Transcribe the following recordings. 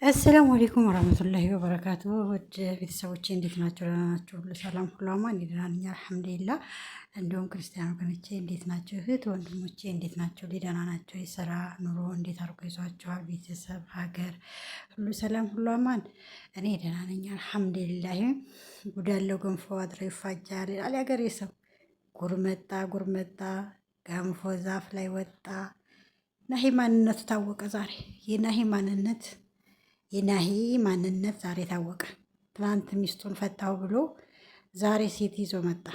አሰላሙ አለይኩም ወራህመቱላሂ ወበረካቱ። ውድ ቤተሰቦቼ እንዴት ናቸው? ደህና ናቸው? ሁሉ ሰላም ሁሉ አማን? ደህና ነኝ አልሐምዱሊላህ። እንዲሁም ክርስቲያን ወገኖቼ እንዴት ናቸው? እህት ወንድሞቼ እንዴት ናቸው? ደህና ናቸው? የስራ ኑሮ እንዴት አድርጎ ይዟቸዋል? ቤተሰብ፣ ሀገር ሁሉ ሰላም ሁሉ አማን? እኔ ደህና ነኝ አልሐምዱሊላህ። ጉድ ያለው ገንፎ አድሮ ይፋጃል ይላል የሀገሬ ሰው። ጉርመጣ ገንፎ ዛፍ ላይ ወጣ። ናሂ ማንነቱ ታወቀ ዛሬ። የናሂ ማንነት ዛሬ ታወቀ። ትናንት ሚስቱን ፈታው ብሎ ዛሬ ሴት ይዞ መጣ።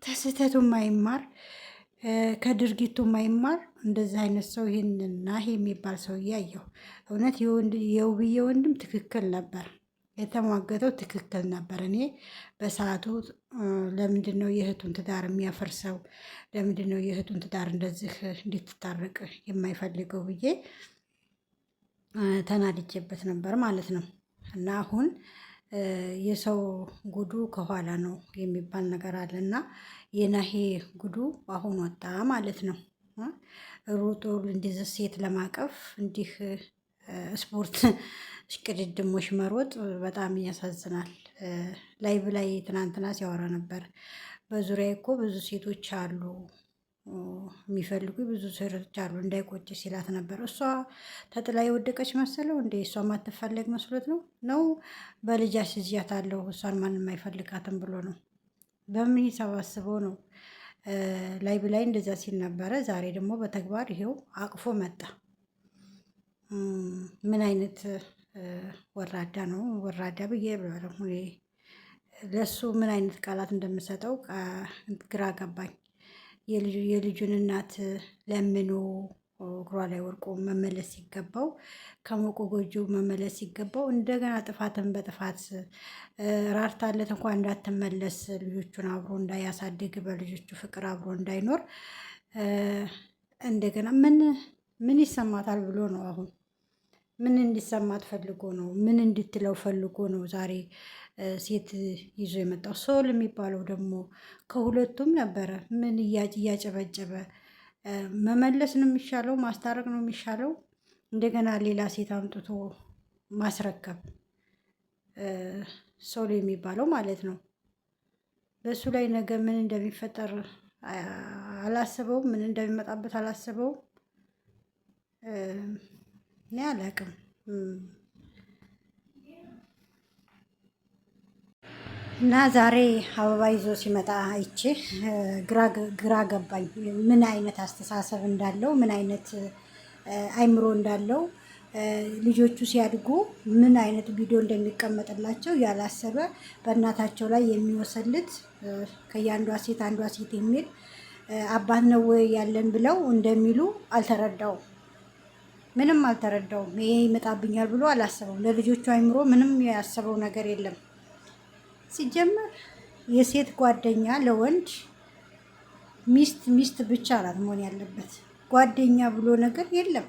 ከስህተቱ ማይማር ከድርጊቱ ማይማር እንደዚህ አይነት ሰው ይህን ናሂ የሚባል ሰው እያየው እውነት የውብዬ ወንድም ትክክል ነበር፣ የተሟገተው ትክክል ነበር። እኔ በሰዓቱ ለምንድን ነው የእህቱን ትዳር የሚያፈርሰው? ለምንድን ነው የእህቱን ትዳር እንደዚህ እንድትታረቅ የማይፈልገው ብዬ ተናድጄበት ነበር ማለት ነው። እና አሁን የሰው ጉዱ ከኋላ ነው የሚባል ነገር አለ እና የናሂ ጉዱ አሁን ወጣ ማለት ነው። ሮጦ እንደዚህ ሴት ለማቀፍ እንዲህ ስፖርት እሽቅድድሞሽ መሮጥ በጣም ያሳዝናል። ላይቭ ላይ ትናንትና ሲያወራ ነበር። በዙሪያ እኮ ብዙ ሴቶች አሉ የሚፈልጉ ብዙ ሴቶች አሉ እንዳይቆጭ ሲላት ነበር። እሷ ተጥላ የወደቀች መሰለው እንደ እሷ ማትፈለግ መስሎት ነው በልጅ አስይዣት አለው እሷን ማንም አይፈልጋትም ብሎ ነው። በምን ይሰባስበው ነው ላይቭ ላይ እንደዛ ሲል ነበረ። ዛሬ ደግሞ በተግባር ይሄው አቅፎ መጣ። ምን አይነት ወራዳ ነው? ወራዳ ብዬ ለሱ ምን አይነት ቃላት እንደምሰጠው ግራ ገባኝ። የልጁን እናት ለምኖ እግሯ ላይ ወርቆ መመለስ ሲገባው ከሞቆ ጎጆ መመለስ ሲገባው እንደገና ጥፋትን በጥፋት ራርታለት እንኳን እንዳትመለስ ልጆቹን አብሮ እንዳያሳድግ በልጆቹ ፍቅር አብሮ እንዳይኖር እንደገና ምን ይሰማታል ብሎ ነው አሁን ምን እንዲሰማት ፈልጎ ነው? ምን እንድትለው ፈልጎ ነው ዛሬ ሴት ይዞ የመጣው? ሶል የሚባለው ደግሞ ከሁለቱም ነበረ። ምን እያጨበጨበ መመለስ ነው የሚሻለው? ማስታረቅ ነው የሚሻለው? እንደገና ሌላ ሴት አምጥቶ ማስረከብ ሶል የሚባለው ማለት ነው። በእሱ ላይ ነገ ምን እንደሚፈጠር አላስበውም። ምን እንደሚመጣበት አላስበውም። እኔ አላቅም። እና ዛሬ አበባ ይዞ ሲመጣ አይቼ ግራ ገባኝ። ምን አይነት አስተሳሰብ እንዳለው ምን አይነት አይምሮ እንዳለው ልጆቹ ሲያድጉ ምን አይነት ቪዲዮ እንደሚቀመጥላቸው ያላሰበ በእናታቸው ላይ የሚወሰልት ከየአንዷ ሴት አንዷ ሴት የሚል አባት ነው ወይ ያለን ብለው እንደሚሉ አልተረዳውም። ምንም አልተረዳውም። ይሄ ይመጣብኛል ብሎ አላሰበውም። ለልጆቹ አይምሮ ምንም ያሰበው ነገር የለም። ሲጀመር የሴት ጓደኛ ለወንድ ሚስት ብቻ ናት መሆን ያለበት። ጓደኛ ብሎ ነገር የለም።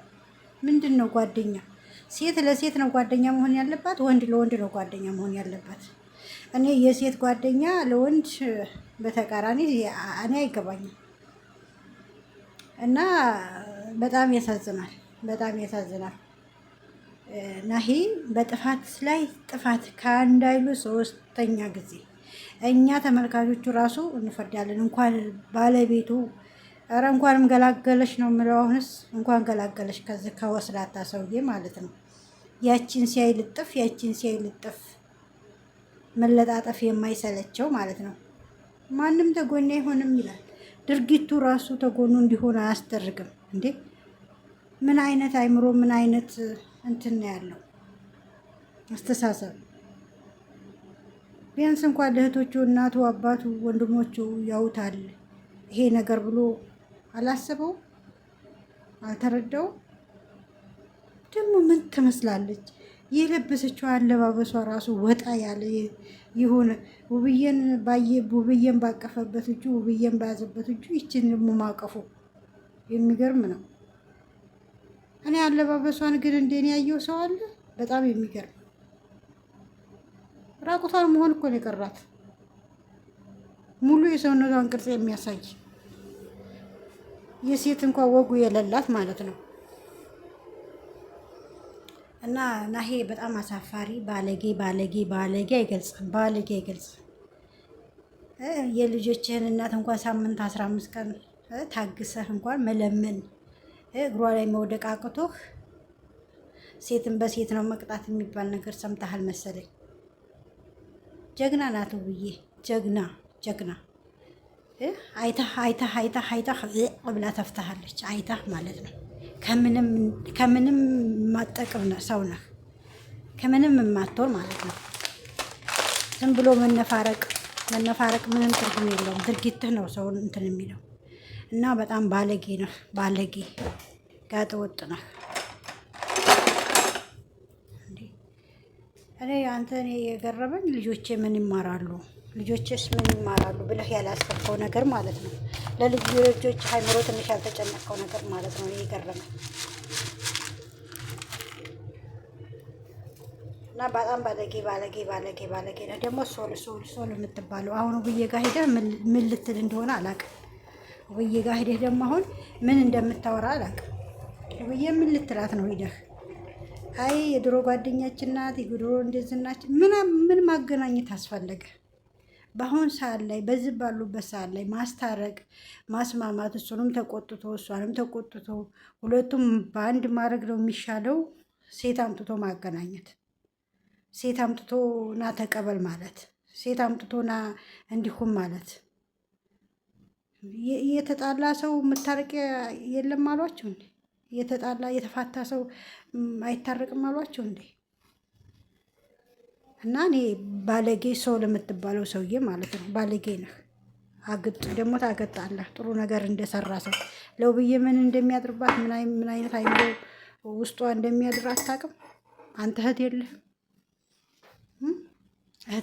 ምንድን ነው ጓደኛ? ሴት ለሴት ነው ጓደኛ መሆን ያለባት፣ ወንድ ለወንድ ነው ጓደኛ መሆን ያለባት። እኔ የሴት ጓደኛ ለወንድ በተቃራኒ እኔ አይገባኝም። እና በጣም ያሳዝናል። በጣም ያሳዝናል። ናሂ በጥፋት ላይ ጥፋት ከአንድ አይሉ ሶስተኛ ጊዜ እኛ ተመልካቾቹ ራሱ እንፈርዳለን። እንኳን ባለቤቱ ኧረ እንኳንም ገላገለሽ ነው የምለው። አሁንስ እንኳን ገላገለሽ ከዚህ ከወስላታ ሰውዬ ማለት ነው። ያቺን ሲያይ ልጥፍ መለጣጠፍ የማይሰለቸው ማለት ነው። ማንም ተጎኔ አይሆንም ይላል። ድርጊቱ ራሱ ተጎኑ እንዲሆን አያስደርግም እንዴ! ምን አይነት አይምሮ ምን አይነት እንትን ያለው አስተሳሰብ። ቢያንስ እንኳን ለእህቶቹ እናቱ፣ አባቱ፣ ወንድሞቹ ያውታል ይሄ ነገር ብሎ አላሰበው፣ አልተረዳው። ደግሞ ምን ትመስላለች የለበሰችው አለባበሷ ራሱ ወጣ ያለ የሆነ ውብዬን ባቀፈበት እጁ ውብዬን በያዘበት እጁ ይችን ደግሞ ማቀፉ የሚገርም ነው። እኔ አለባበሷን ግን እንደኔ ያየው ሰው አለ? በጣም የሚገርም ራቁቷን መሆን እኮ ነው የቀራት። ሙሉ የሰውነቷን ቅርጽ የሚያሳይ የሴት እንኳን ወጉ የሌላት ማለት ነው። እና ናሄ በጣም አሳፋሪ ባለጌ ባለጌ ባለጌ አይገልጽም፣ ባለጌ አይገልጽም። የልጆችህን እናት እንኳን ሳምንት 15 ቀን ታግሰህ እንኳን መለመን እግሯ ላይ መውደቅ አቅቶህ ሴትን በሴት ነው መቅጣት የሚባል ነገር ሰምተሃል መሰለኝ። ጀግና ናት ውብዬ፣ ጀግና ጀግና። አይታህ አይታህ አይታህ አይታህ ብላ ተፍታሃለች። አይታህ ማለት ነው። ከምንም ማጠቅም ሰው ነህ፣ ከምንም የማትሆን ማለት ነው። ዝም ብሎ መነፋረቅ ምንም ትርጉም የለውም። ድርጊትህ ነው ሰውን እንትን የሚለው እና በጣም ባለጌ ነህ፣ ባለጌ ጋጠ ወጥ ነህ። እኔ የገረመኝ ልጆቼ ምን ይማራሉ፣ ልጆቼስ ምን ይማራሉ ብለህ ያላስከፈው ነገር ማለት ነው። ለልጆች ሃይምሮ ትንሽ ያልተጨነቀው ነገር ማለት ነው። እኔ የገረመኝ እና በጣም ባለጌ ባለጌ ባለጌ ባለጌ ነው። ደግሞ ሶል የምትባለው አሁን ውብዬ ጋር ሄደህ ምን ልትል እንደሆነ አላውቅም። ውብዬ ጋር ሄደህ ደግሞ አሁን ምን እንደምታወራ አላውቅም። ውብዬ ምን ልትላት ነው ሄደህ? አይ የድሮ ጓደኛችን ናት፣ የድሮ እንደዝናችን ምን ማገናኘት አስፈለገ? በአሁን ሰዓት ላይ በዚህ ባሉበት ሰዓት ላይ ማስታረቅ ማስማማት፣ እሱንም ተቆጥቶ እሷንም ተቆጥቶ ሁለቱም በአንድ ማድረግ ነው የሚሻለው። ሴት አምጥቶ ማገናኘት፣ ሴት አምጥቶ ና ተቀበል ማለት፣ ሴት አምጥቶ ና እንዲሁም ማለት። የተጣላ ሰው መታረቅ የለም አሏቸው እንዴ? የተጣላ የተፋታ ሰው አይታረቅም አሏቸው እንዴ? እና እኔ ባለጌ ሰው ለምትባለው ሰውዬ ማለት ነው ባለጌ ነህ። አግጥ ደግሞ ታገጣለህ። ጥሩ ነገር እንደሰራ ሰው ለውብዬ ምን እንደሚያድርባት ምን አይነት አይምሮ ውስጧ እንደሚያድር አታውቅም። አንተ እህት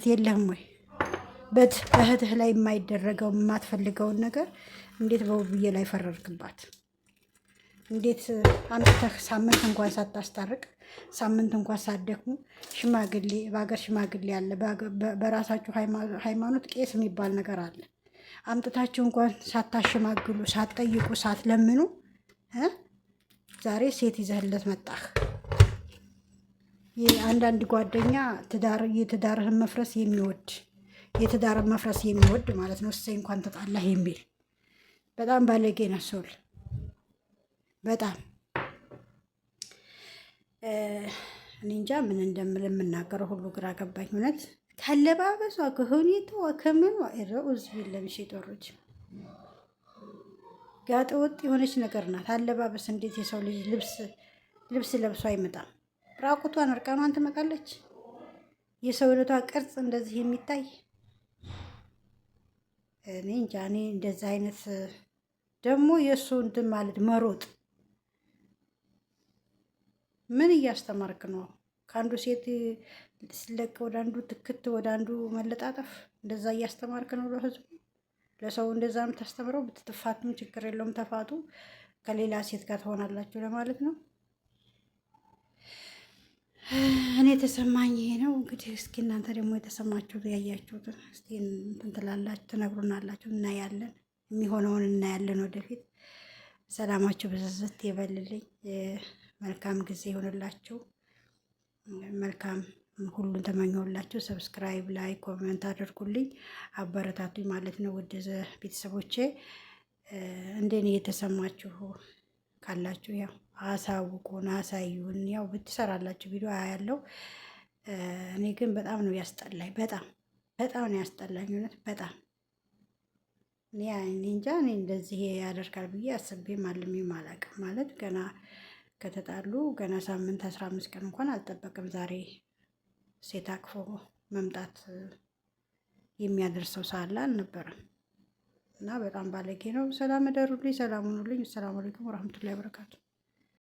የለህም ወይ? በእህትህ ላይ የማይደረገው የማትፈልገውን ነገር እንዴት በውብዬ ላይ ፈረርክባት? እንዴት አምጥተህ ሳምንት እንኳን ሳታስታርቅ ሳምንት እንኳን ሳትደክሙ ሽማግሌ በሀገር ሽማግሌ አለ፣ በራሳችሁ ሃይማኖት ቄስ የሚባል ነገር አለ። አምጥታችሁ እንኳን ሳታሸማግሉ ሳትጠይቁ ሳትለምኑ ዛሬ ሴት ይዘህለት መጣህ። አንዳንድ ጓደኛ የትዳርህን መፍረስ የሚወድ ማለት ነው። እሰይ እንኳን ተጣላህ የሚል በጣም ባለጌ ነው ሶል። በጣም እኔ እንጃ ምን እንደምል የምናገረው ሁሉ ግራ ገባኝ። እውነት ካለባበሷ ከሁኔታዋ ከምኗ ረኡዝ ቢለብሽ የጦሮች ጋጠ ወጥ የሆነች ነገር ናት። አለባበስ እንዴት የሰው ልጅ ልብስ ለብሶ አይመጣም? ራቁቷን እርቃኗን ትመጣለች። የሰውነቷ ቅርጽ እንደዚህ የሚታይ እኔ እንጃ። እኔ እንደዚህ አይነት ደግሞ የእሱ እንትን ማለት መሮጥ ምን እያስተማርክ ነው? ከአንዱ ሴት ስለቅ ወደ አንዱ ትክት ወደ አንዱ መለጣጠፍ እንደዛ እያስተማርክ ነው ለህዝቡ? ለሰው እንደዛ ነው የምታስተምረው? ብትፋቱም ችግር የለውም ተፋቱ፣ ከሌላ ሴት ጋር ትሆናላችሁ ለማለት ነው። እኔ የተሰማኝ ይሄ ነው። እንግዲህ እስኪ እናንተ ደግሞ የተሰማችሁት ያያችሁትን እስኪ እንትን ትላላችሁ፣ ትነግሩናላችሁ። እናያለን፣ የሚሆነውን እናያለን ወደፊት። ሰላማችሁ ብዝዝት ይበልልኝ። መልካም ጊዜ ይሆንላችሁ። መልካም ሁሉን ተመኘሁላችሁ። ሰብስክራይብ፣ ላይ ኮሜንት አድርጉልኝ፣ አበረታቱኝ ማለት ነው። ውድ ቤተሰቦቼ እንደኔ የተሰማችሁ ካላችሁ ያው አሳውቁን፣ አሳዩን። ያው ብትሰራላችሁ ቪዲዮ ያለው እኔ ግን በጣም ነው ያስጠላኝ። በጣም ነው ያስጠላኝ እውነት በጣም እኔ እንጃ። እኔ እንደዚህ ያደርጋል ብዬ አስቤም አልሜም አላውቅም። ማለት ገና ከተጣሉ ገና ሳምንት 15 ቀን እንኳን አልጠበቅም። ዛሬ ሴት አቅፎ መምጣት የሚያደርሰው ሳለ አልነበረም እና በጣም ባለጌ ነው። ሰላም እደሩልኝ፣ ሰላም ሁኑልኝ። ሰላም አለይኩም ወራህመቱላሂ ወበረካቱ።